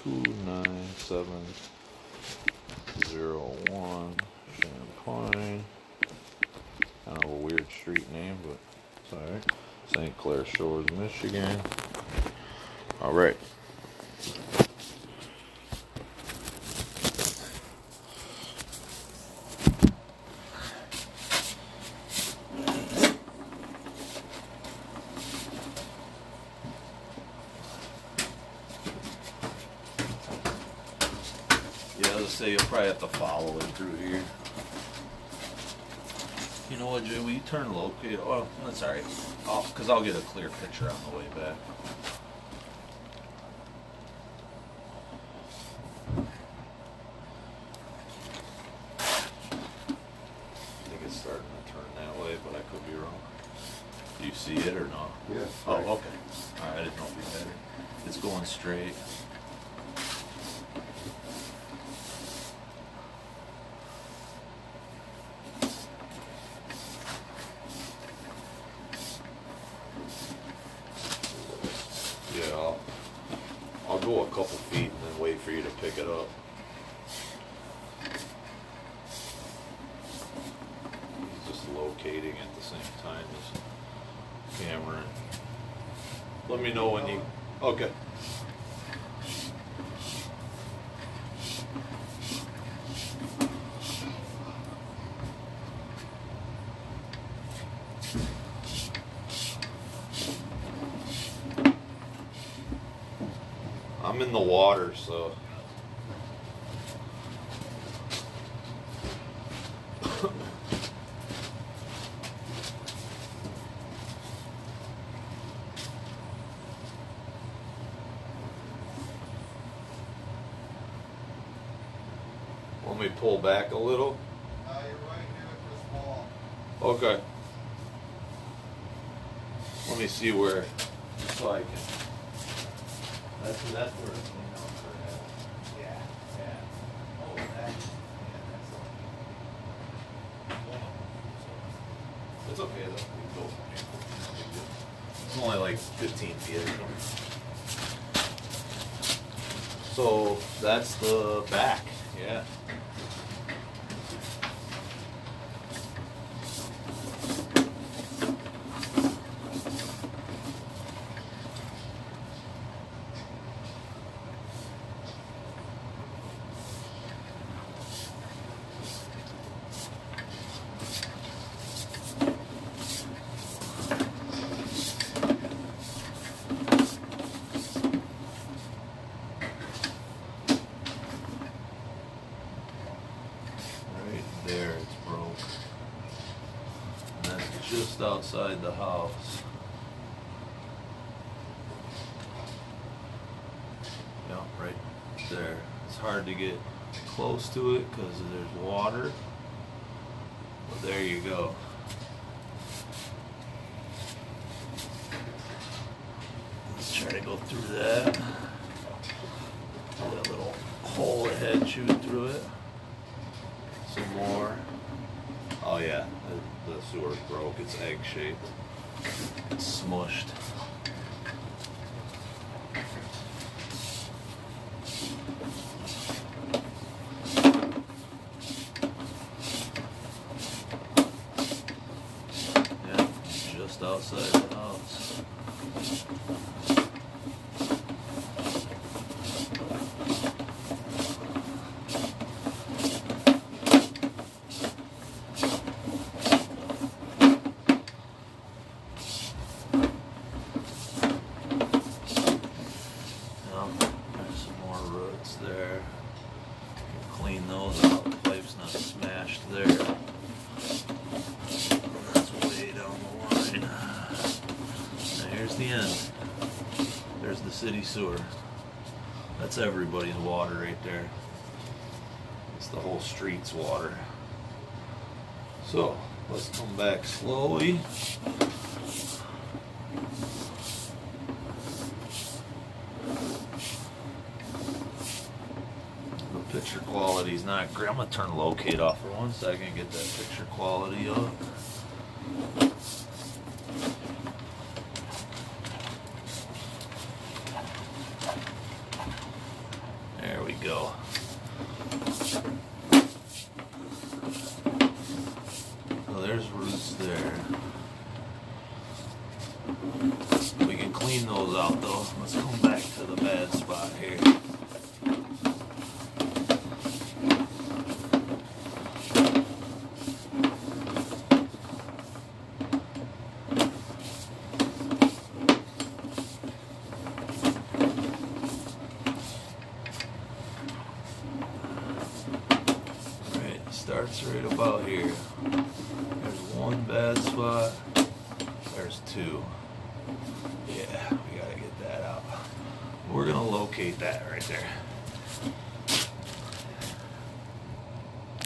29701 Champagne. Kind of a weird street name, but it's alright. St. Clair Shores, Michigan. Alright. Say you'll probably have to follow it through here. You know what, Jay? Will you turn locate? Oh, that's alright. Because I'll get a clear picture on the way back. I think it's starting to turn that way, but I could be wrong. Do you see it or not? Yes. Oh, okay. Alright, I didn't know if you had it. It's going straight. Yeah, I'll go a couple feet and then wait for you to pick it up. He's just locating at the same time as camera. Let me know when you... Okay. I'm in the water, so let me pull back a little. You're right here at this wall. Okay. Let me see where, so I can. That's where it's clean out for that. Yeah. Oh, that's It's okay though. We can go from here. It's only like 15 feet or something. So that's the back, yeah. There, it's broke. And that's just outside the house. Yeah, right there. It's hard to get close to it because there's water. But there you go. Let's try to go through that. That little hole ahead shooting through it. Some more. Oh yeah, the sewer's broke. It's egg shaped. It's smushed. Yeah, just outside the house. There. Clean those out. The pipe's not smashed there. That's way down the line. Now here's the end. There's the city sewer. That's everybody's water right there. It's the whole street's water. So let's come back slowly. Picture quality is not great. I'm gonna turn locate off for 1 second and get that picture quality up. go. So there's roots there. We can clean those out though. Let's come back to the bad spot here. Starts right about here. There's one bad spot. There's two. Yeah, we gotta get that out. We're gonna locate that right there.